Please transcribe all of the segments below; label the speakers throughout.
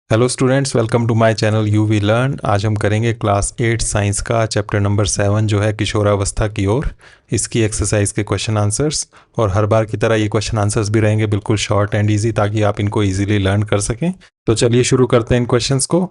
Speaker 1: Hello students, welcome to my channel you we learn. आज हम करेंगे क्लास 8 साइंस का चैप्टर नंबर 7 जो है किशोरावस्था की ओर। इसकी एक्सरसाइज के क्वेश्चन आंसर्स, और हर बार की तरह ये क्वेश्चन आंसर्स भी रहेंगे बिल्कुल शॉर्ट एंड इजी, ताकि आप इनको इजीली लर्न कर सकें। तो चलिए शुरू करते हैं इन क्वेश्चंस को।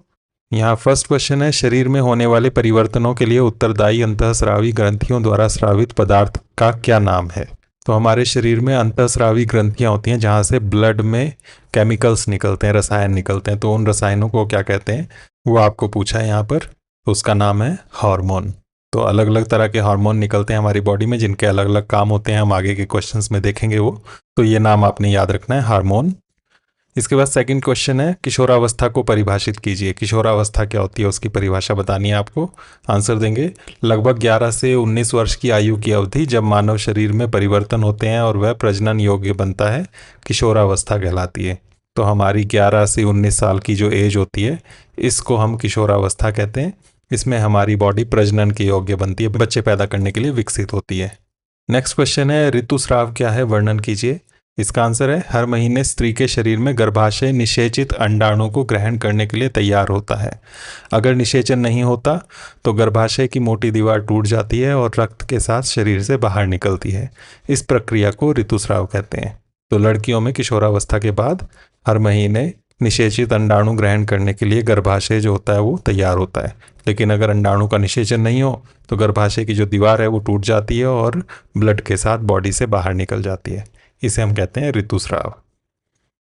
Speaker 1: यहाँ फर्स्ट क्वेश्चन है, शरीर में होने वाले परिवर्तनों के लिए उत्तरदायी अंतःस्रावी ग्रंथियों द्वारा स्रावित पदार्थ का क्या नाम है। तो हमारे शरीर में अंतःस्रावी ग्रंथियाँ होती हैं जहाँ से ब्लड में केमिकल्स निकलते हैं, रसायन निकलते हैं। तो उन रसायनों को क्या कहते हैं वो आपको पूछा है यहाँ पर। तो उसका नाम है हार्मोन। तो अलग अलग तरह के हार्मोन निकलते हैं हमारी बॉडी में, जिनके अलग अलग काम होते हैं, हम आगे के क्वेश्चंस में देखेंगे वो। तो ये नाम आपने याद रखना है, हार्मोन। इसके बाद सेकंड क्वेश्चन है, किशोरावस्था को परिभाषित कीजिए। किशोरावस्था क्या होती है उसकी परिभाषा बतानी है आपको। आंसर देंगे, लगभग 11 से 19 वर्ष की आयु की अवधि जब मानव शरीर में परिवर्तन होते हैं और वह प्रजनन योग्य बनता है, किशोरावस्था कहलाती है। तो हमारी 11 से 19 साल की जो एज होती है, इसको हम किशोरावस्था कहते हैं। इसमें हमारी बॉडी प्रजनन के योग्य बनती है, बच्चे पैदा करने के लिए विकसित होती है। नेक्स्ट क्वेश्चन है, ऋतुस्राव क्या है, वर्णन कीजिए। इसका आंसर है, हर महीने स्त्री के शरीर में गर्भाशय निषेचित अंडाणु को ग्रहण करने के लिए तैयार होता है। अगर निषेचन नहीं होता तो गर्भाशय की मोटी दीवार टूट जाती है और रक्त के साथ शरीर से बाहर निकलती है। इस प्रक्रिया को ऋतुस्राव कहते हैं। तो लड़कियों में किशोरावस्था के बाद हर महीने निषेचित अंडाणु ग्रहण करने के लिए गर्भाशय जो होता है वो तैयार होता है। लेकिन अगर अंडाणु का निषेचन नहीं हो तो गर्भाशय की जो दीवार है वो टूट जाती है और ब्लड के साथ बॉडी से बाहर निकल जाती है। इसे हम कहते हैं ऋतुस्राव।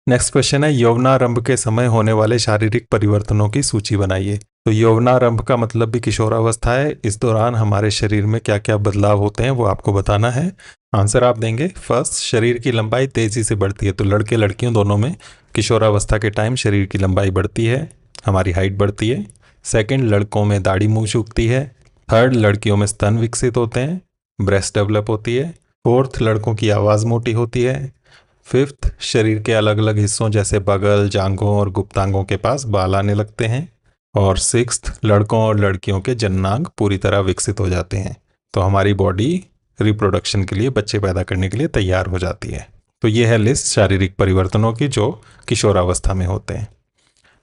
Speaker 1: नेक्स्ट क्वेश्चन है, यौवनारंभ के समय होने वाले शारीरिक परिवर्तनों की सूची बनाइए। तो यौवनारंभ का मतलब भी किशोरावस्था है। इस दौरान हमारे शरीर में क्या क्या बदलाव होते हैं वो आपको बताना है। आंसर आप देंगे, फर्स्ट, शरीर की लंबाई तेजी से बढ़ती है। तो लड़के लड़कियों दोनों में किशोरावस्था के टाइम शरीर की लंबाई बढ़ती है, हमारी हाइट बढ़ती है। सेकंड, लड़कों में दाढ़ी मूंछ उगती है। थर्ड, लड़कियों में स्तन विकसित होते हैं, ब्रेस्ट डेवलप होती है। फोर्थ, लड़कों की आवाज़ मोटी होती है। फिफ्थ, शरीर के अलग अलग हिस्सों जैसे बगल, जांघों और गुप्तांगों के पास बाल आने लगते हैं। और सिक्स्थ, लड़कों और लड़कियों के जननांग पूरी तरह विकसित हो जाते हैं। तो हमारी बॉडी रिप्रोडक्शन के लिए, बच्चे पैदा करने के लिए तैयार हो जाती है। तो ये है लिस्ट शारीरिक परिवर्तनों की जो किशोरावस्था में होते हैं।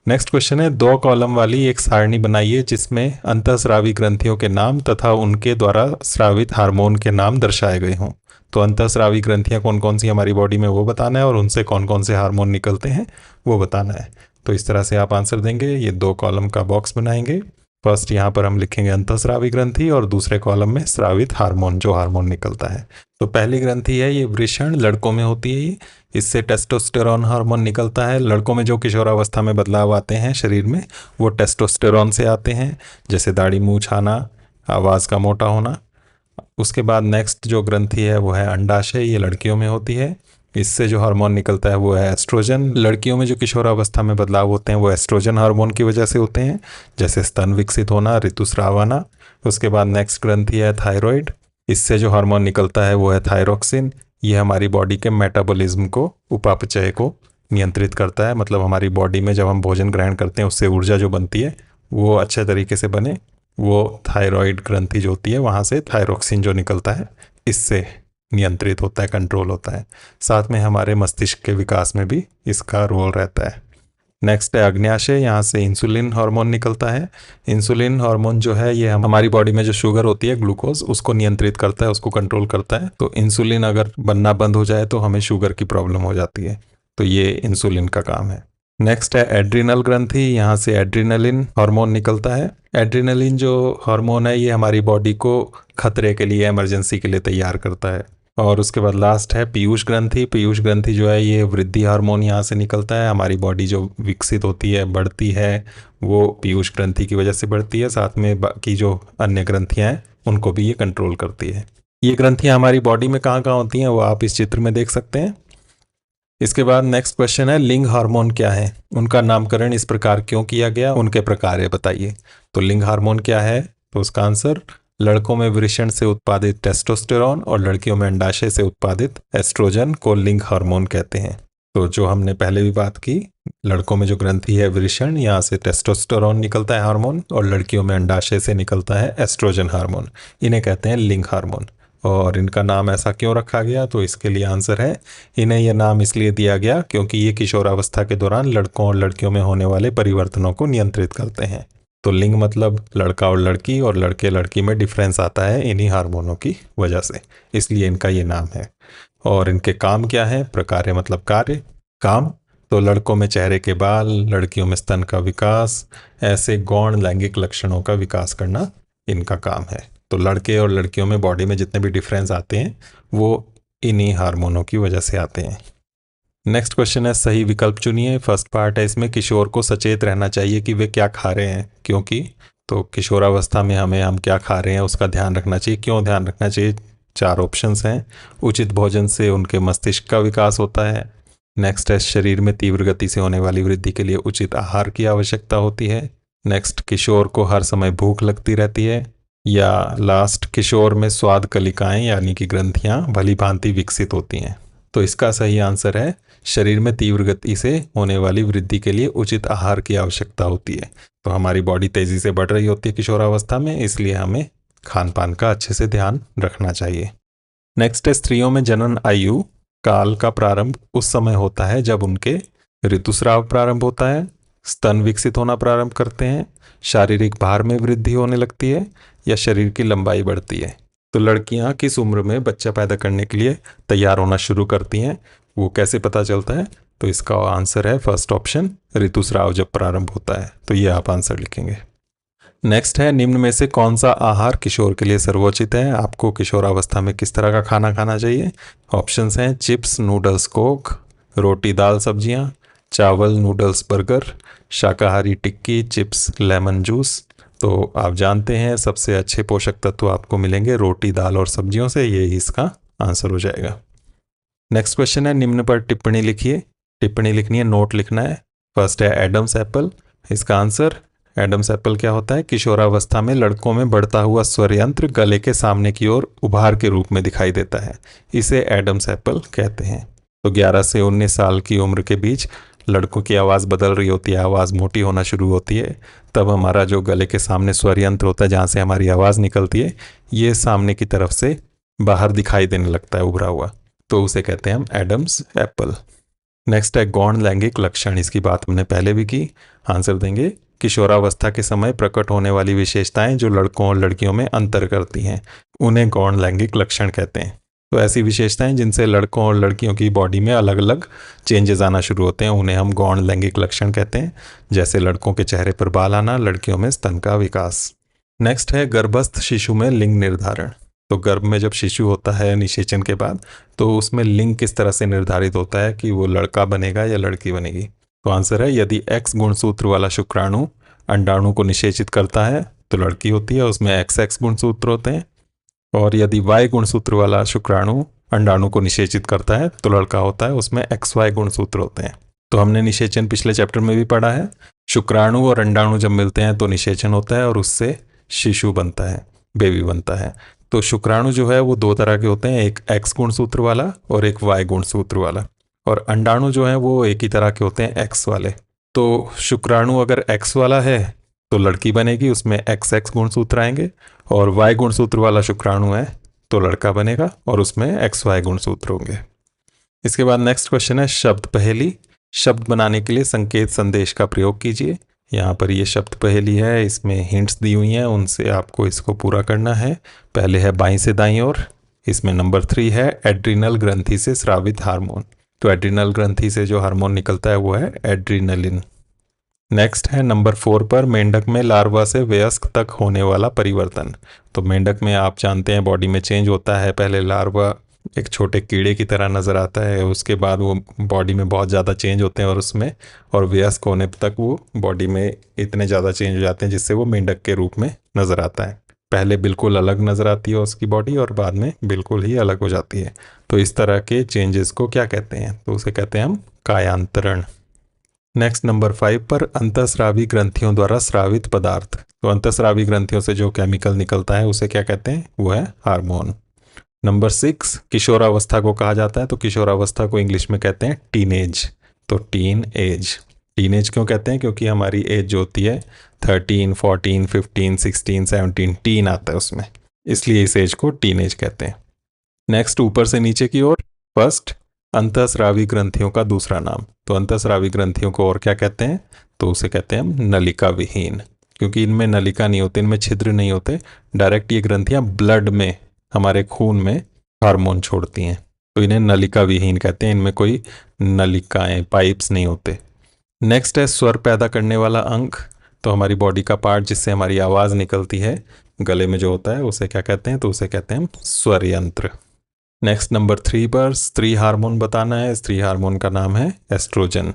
Speaker 1: नेक्स्ट क्वेश्चन है, 2 कॉलम वाली एक सारणी बनाइए जिसमें अंतःस्रावी ग्रंथियों के नाम तथा उनके द्वारा स्रावित हार्मोन के नाम दर्शाए गए हों। तो अंतःस्रावी ग्रंथियां कौन कौन सी हमारी बॉडी में वो बताना है, और उनसे कौन कौन से हार्मोन निकलते हैं वो बताना है। तो इस तरह से आप आंसर देंगे। ये 2 कॉलम का बॉक्स बनाएंगे। फर्स्ट यहाँ पर हम लिखेंगे अंतःस्रावी ग्रंथि, और दूसरे कॉलम में स्रावित हार्मोन, जो हार्मोन निकलता है। तो पहली ग्रंथि है ये वृषण, लड़कों में होती है ये। इससे टेस्टोस्टेरॉन हार्मोन निकलता है। लड़कों में जो किशोरावस्था में बदलाव आते हैं शरीर में, वो टेस्टोस्टेरॉन से आते हैं, जैसे दाढ़ी मूंछ आना, आवाज़ का मोटा होना। उसके बाद नेक्स्ट जो ग्रंथि है वो है अंडाशय, ये लड़कियों में होती है। इससे जो हार्मोन निकलता है वो है एस्ट्रोजन। लड़कियों में जो किशोरावस्था में बदलाव होते हैं वो एस्ट्रोजन हार्मोन की वजह से होते हैं, जैसे स्तन विकसित होना, ऋतुस्राव आना। उसके बाद नेक्स्ट ग्रंथि है थायराइड। इससे जो हार्मोन निकलता है वो है थायरोक्सिन। ये हमारी बॉडी के मेटाबॉलिज्म को, उपापचय को नियंत्रित करता है। मतलब हमारी बॉडी में जब हम भोजन ग्रहण करते हैं उससे ऊर्जा जो बनती है वो अच्छे तरीके से बने, वो थायराइड ग्रंथि जो होती है वहाँ से थायरोक्सिन जो निकलता है इससे नियंत्रित होता है, कंट्रोल होता है। साथ में हमारे मस्तिष्क के विकास में भी इसका रोल रहता है। नेक्स्ट है अग्न्याशय, यहाँ से इंसुलिन हार्मोन निकलता है। इंसुलिन हार्मोन जो है ये हमारी बॉडी में जो शुगर होती है, ग्लूकोज, उसको नियंत्रित करता है, उसको कंट्रोल करता है। तो इंसुलिन अगर बनना बंद हो जाए तो हमें शुगर की प्रॉब्लम हो जाती है। तो ये इंसुलिन का काम है। नेक्स्ट है एड्रिनल ग्रंथि, यहाँ से एड्रिनलिन हार्मोन निकलता है। एड्रिनलिन जो हार्मोन है ये हमारी बॉडी को खतरे के लिए, इमरजेंसी के लिए तैयार करता है। और उसके बाद लास्ट है पीयूष ग्रंथि। पीयूष ग्रंथि जो है ये वृद्धि हार्मोन यहाँ से निकलता है। हमारी बॉडी जो विकसित होती है, बढ़ती है, वो पीयूष ग्रंथि की वजह से बढ़ती है। साथ में बाकी जो अन्य ग्रंथियाँ हैं उनको भी ये कंट्रोल करती है। ये ग्रंथियाँ हमारी बॉडी में कहाँ कहाँ होती हैं वो आप इस चित्र में देख सकते हैं। इसके बाद नेक्स्ट क्वेश्चन है, लिंग हार्मोन क्या है, उनका नामकरण इस प्रकार क्यों किया गया, उनके प्रकार बताइए। तो लिंग हार्मोन क्या है, तो उसका आंसर, लड़कों में वृषण से उत्पादित टेस्टोस्टेरॉन और लड़कियों में अंडाशय से उत्पादित एस्ट्रोजन को लिंग हार्मोन कहते हैं। तो जो हमने पहले भी बात की, लड़कों में जो ग्रंथि है वृषण, यहाँ से टेस्टोस्टेरॉन निकलता है हार्मोन, और लड़कियों में अंडाशय से निकलता है एस्ट्रोजन हार्मोन। इन्हें कहते हैं लिंग हार्मोन। और इनका नाम ऐसा क्यों रखा गया, तो इसके लिए आंसर है इन्हें यह नाम इसलिए दिया गया क्योंकि ये किशोरावस्था के दौरान लड़कों और लड़कियों में होने वाले परिवर्तनों को नियंत्रित करते हैं। तो लिंग मतलब लड़का और लड़की, और लड़के लड़की में डिफरेंस आता है इन्हीं हार्मोनों की वजह से, इसलिए इनका ये नाम है। और इनके काम क्या है, प्रकार्य मतलब कार्य, काम तो लड़कों में चेहरे के बाल, लड़कियों में स्तन का विकास, ऐसे गौण लैंगिक लक्षणों का विकास करना इनका काम है। तो लड़के और लड़कियों में बॉडी में जितने भी डिफरेंस आते हैं वो इन्हीं हार्मोनों की वजह से आते हैं। नेक्स्ट क्वेश्चन है सही विकल्प चुनिए। फर्स्ट पार्ट है इसमें किशोर को सचेत रहना चाहिए कि वे क्या खा रहे हैं, क्योंकि तो किशोरावस्था में हम क्या खा रहे हैं उसका ध्यान रखना चाहिए। क्यों ध्यान रखना चाहिए, 4 ऑप्शंस हैं। उचित भोजन से उनके मस्तिष्क का विकास होता है। नेक्स्ट है शरीर में तीव्र गति से होने वाली वृद्धि के लिए उचित आहार की आवश्यकता होती है। नेक्स्ट किशोर को हर समय भूख लगती रहती है। या लास्ट किशोर में स्वाद कलिकाएं यानी कि ग्रंथियां भली भांति विकसित होती हैं। तो इसका सही आंसर है शरीर में तीव्र गति से होने वाली वृद्धि के लिए उचित आहार की आवश्यकता होती है। तो हमारी बॉडी तेजी से बढ़ रही होती है किशोरावस्था में, इसलिए हमें खान पान का अच्छे से ध्यान रखना चाहिए। नेक्स्ट है स्त्रियों में जनन आयु काल का प्रारंभ उस समय होता है जब उनके ऋतुस्राव प्रारंभ होता है, स्तन विकसित होना प्रारंभ करते हैं, शारीरिक भार में वृद्धि होने लगती है, या शरीर की लंबाई बढ़ती है। तो लड़कियां किस उम्र में बच्चा पैदा करने के लिए तैयार होना शुरू करती हैं, वो कैसे पता चलता है, तो इसका आंसर है फर्स्ट ऑप्शन, ऋतुस्राव जब प्रारंभ होता है। तो ये आप आंसर लिखेंगे। नेक्स्ट है निम्न में से कौन सा आहार किशोर के लिए सर्वोचित है, आपको किशोरावस्था में किस तरह का खाना खाना चाहिए। ऑप्शंस हैं चिप्स, नूडल्स, कोक, रोटी दाल सब्जियां, चावल, नूडल्स, बर्गर, शाकाहारी टिक्की, चिप्स, लेमन जूस। तो आप जानते हैं सबसे अच्छे पोषक तत्व आपको मिलेंगे रोटी दाल और सब्जियों से, ये इसका आंसर हो जाएगा। नेक्स्ट क्वेश्चन है निम्न पर टिप्पणी लिखिए। टिप्पणी लिखनी है, नोट लिखना है। फर्स्ट है एडम्स एप्पल। इसका आंसर एडम्स एप्पल क्या होता है, किशोरावस्था में लड़कों में बढ़ता हुआ स्वर यंत्र गले के सामने की ओर उभार के रूप में दिखाई देता है, इसे एडम्स एप्पल कहते हैं। तो 11 से 19 साल की उम्र के बीच लड़कों की आवाज़ बदल रही होती है, आवाज़ मोटी होना शुरू होती है, तब हमारा जो गले के सामने स्वर यंत्र होता है जहाँ से हमारी आवाज़ निकलती है, ये सामने की तरफ से बाहर दिखाई देने लगता है उभरा हुआ, तो उसे कहते हैं हम एडम्स एप्पल। नेक्स्ट है गौण लैंगिक लक्षण। इसकी बात हमने पहले भी की, आंसर देंगे किशोरावस्था के समय प्रकट होने वाली विशेषताएं जो लड़कों और लड़कियों में अंतर करती हैं, उन्हें गौण लैंगिक लक्षण कहते हैं। तो ऐसी विशेषताएं जिनसे लड़कों और लड़कियों की बॉडी में अलग अलग चेंजेस आना शुरू होते हैं, उन्हें हम गौण लैंगिक लक्षण कहते हैं। जैसे लड़कों के चेहरे पर बाल आना, लड़कियों में स्तन का विकास। नेक्स्ट है गर्भस्थ शिशु में लिंग निर्धारण। तो गर्भ में जब शिशु होता है निषेचन के बाद, तो उसमें लिंग किस तरह से निर्धारित होता है कि वो लड़का बनेगा या लड़की बनेगी। तो आंसर है यदि X गुणसूत्र वाला शुक्राणु अंडाणु को निषेचित करता है तो लड़की होती है, उसमें XX गुणसूत्र होते हैं। और यदि Y गुणसूत्र वाला शुक्राणु अंडाणु को निषेचित करता है तो लड़का होता है, उसमें XY गुणसूत्र होते हैं। तो हमने निषेचन पिछले चैप्टर में भी पढ़ा है। शुक्राणु और अंडाणु जब मिलते हैं तो निषेचन होता है और उससे शिशु बनता है, बेबी बनता है। तो शुक्राणु जो है वो 2 तरह के होते हैं, एक X गुणसूत्र वाला और एक Y गुणसूत्र वाला। और अंडाणु जो है वो एक ही तरह के होते हैं, X वाले। तो शुक्राणु अगर X वाला है तो लड़की बनेगी, उसमें XX गुणसूत्र आएंगे। और Y गुणसूत्र वाला शुक्राणु है तो लड़का बनेगा और उसमें XY गुणसूत्र होंगे। इसके बाद नेक्स्ट क्वेश्चन है शब्द पहेली। शब्द बनाने के लिए संकेत संदेश का प्रयोग कीजिए। यहाँ पर ये शब्द पहेली है, इसमें हिंट्स दी हुई हैं, उनसे आपको इसको पूरा करना है। पहले है बाईं से दाईं ओर, इसमें नंबर 3 है एड्रिनल ग्रंथि से स्रावित हार्मोन। तो एड्रिनल ग्रंथि से जो हार्मोन निकलता है वो है एड्रिनलिन। नेक्स्ट है नंबर 4 पर मेंढक में लार्वा से वयस्क तक होने वाला परिवर्तन। तो मेंढक में आप जानते हैं बॉडी में चेंज होता है, पहले लार्वा एक छोटे कीड़े की तरह नज़र आता है, उसके बाद वो बॉडी में बहुत ज़्यादा चेंज होते हैं और वयस्क होने तक वो बॉडी में इतने ज़्यादा चेंज हो जाते हैं जिससे वो मेंढक के रूप में नज़र आता है। पहले बिल्कुल अलग नज़र आती है उसकी बॉडी और बाद में बिल्कुल ही अलग हो जाती है। तो इस तरह के चेंजेस को क्या कहते हैं, तो उसे कहते हैं हम कायांतरण। नेक्स्ट नंबर 5 पर अंतःस्रावी ग्रंथियों द्वारा स्रावित पदार्थ। तो अंतःस्रावी ग्रंथियों से जो केमिकल निकलता है उसे क्या कहते हैं, वो है हार्मोन। नंबर 6 किशोरावस्था को कहा जाता है। तो किशोरावस्था को इंग्लिश में कहते हैं टीनेज। तो टीन एज, टीनेज क्यों कहते हैं, क्योंकि हमारी एज जो होती है 13, 14, 15, 16, 17, टीन आता है उसमें, इसलिए इस एज को टीनेज कहते हैं। नेक्स्ट ऊपर से नीचे की ओर, फर्स्ट अंतःस्रावी ग्रंथियों का दूसरा नाम। तो अंतःस्रावी ग्रंथियों को और क्या कहते हैं? तो उसे कहते हैं हम नलिका विहीन, क्योंकि इनमें नलिका नहीं होते, इनमें छिद्र नहीं होते, डायरेक्ट ये ग्रंथियां ब्लड में, हमारे खून में हार्मोन छोड़ती हैं, तो इन्हें नलिका विहीन कहते हैं। इनमें कोई नलिकाएं, पाइप्स नहीं होते। नेक्स्ट है स्वर पैदा करने वाला अंग। तो हमारी बॉडी का पार्ट जिससे हमारी आवाज़ निकलती है, गले में जो होता है, उसे क्या कहते हैं? तो उसे कहते हैं स्वर यंत्र। नेक्स्ट नंबर 3 पर स्त्री हार्मोन बताना है। स्त्री हार्मोन का नाम है एस्ट्रोजन।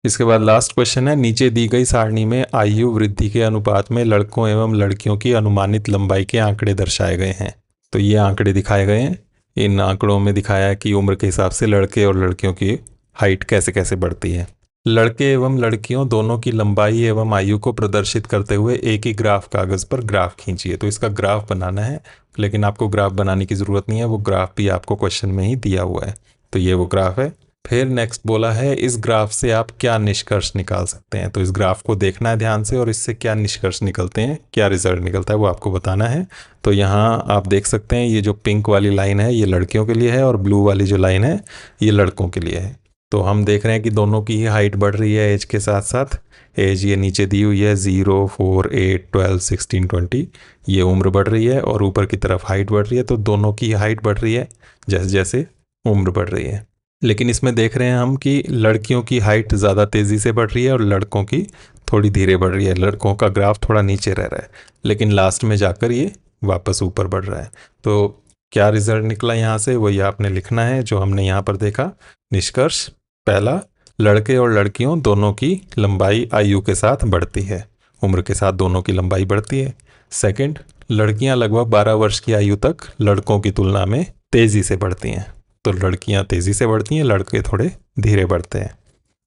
Speaker 1: इसके बाद लास्ट क्वेश्चन है, नीचे दी गई सारणी में आयु वृद्धि के अनुपात में लड़कों एवं लड़कियों की अनुमानित लंबाई के आंकड़े दर्शाए गए हैं। तो ये आंकड़े दिखाए गए हैं। इन आंकड़ों में दिखाया है कि उम्र के हिसाब से लड़के और लड़कियों की हाइट कैसे कैसे बढ़ती है। लड़के एवं लड़कियों दोनों की लंबाई एवं आयु को प्रदर्शित करते हुए एक ही ग्राफ कागज पर ग्राफ खींचिए। तो इसका ग्राफ बनाना है, लेकिन आपको ग्राफ बनाने की ज़रूरत नहीं है, वो ग्राफ भी आपको क्वेश्चन में ही दिया हुआ है। तो ये वो ग्राफ है। फिर नेक्स्ट बोला है, इस ग्राफ से आप क्या निष्कर्ष निकाल सकते हैं। तो इस ग्राफ को देखना है ध्यान से, और इससे क्या निष्कर्ष निकलते हैं, क्या रिजल्ट निकलता है, वो आपको बताना है। तो यहाँ आप देख सकते हैं, ये जो पिंक वाली लाइन है ये लड़कियों के लिए है, और ब्लू वाली जो लाइन है ये लड़कों के लिए है। तो हम देख रहे हैं कि दोनों की ही हाइट बढ़ रही है एज के साथ साथ। एज ये नीचे दी हुई है 0, 4, 8, 12, 16, 20, ये उम्र बढ़ रही है, और ऊपर की तरफ हाइट बढ़ रही है। तो दोनों की हाइट बढ़ रही है जैसे जैसे उम्र बढ़ रही है। लेकिन इसमें देख रहे हैं हम कि लड़कियों की हाइट ज़्यादा तेज़ी से बढ़ रही है और लड़कों की थोड़ी धीरे बढ़ रही है। लड़कों का ग्राफ थोड़ा नीचे रह रहा है, लेकिन लास्ट में जाकर ये वापस ऊपर बढ़ रहा है। तो क्या रिजल्ट निकला यहाँ से, वही आपने लिखना है जो हमने यहाँ पर देखा। निष्कर्ष पहला, लड़के और लड़कियों दोनों की लंबाई आयु के साथ बढ़ती है, उम्र के साथ दोनों की लंबाई बढ़ती है। सेकंड, लड़कियां लगभग 12 वर्ष की आयु तक लड़कों की तुलना में तेज़ी से बढ़ती हैं। तो लड़कियां तेज़ी से बढ़ती हैं, लड़के थोड़े धीरे बढ़ते हैं।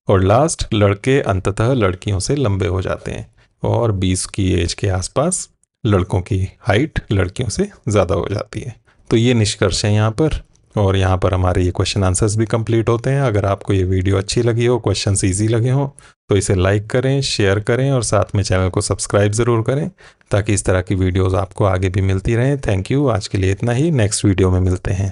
Speaker 1: और लास्ट, लड़के अंततः लड़कियों से लंबे हो जाते हैं, और 20 की एज के आसपास लड़कों की हाइट लड़कियों से ज़्यादा हो जाती है। तो ये निष्कर्ष है यहाँ पर, और यहाँ पर हमारे ये क्वेश्चन आंसर्स भी कंप्लीट होते हैं। अगर आपको ये वीडियो अच्छी लगी हो, क्वेश्चंस इजी लगे हों, तो इसे लाइक करें, शेयर करें, और साथ में चैनल को सब्सक्राइब ज़रूर करें, ताकि इस तरह की वीडियोस आपको आगे भी मिलती रहें। Thank you. आज के लिए इतना ही, नेक्स्ट वीडियो में मिलते हैं।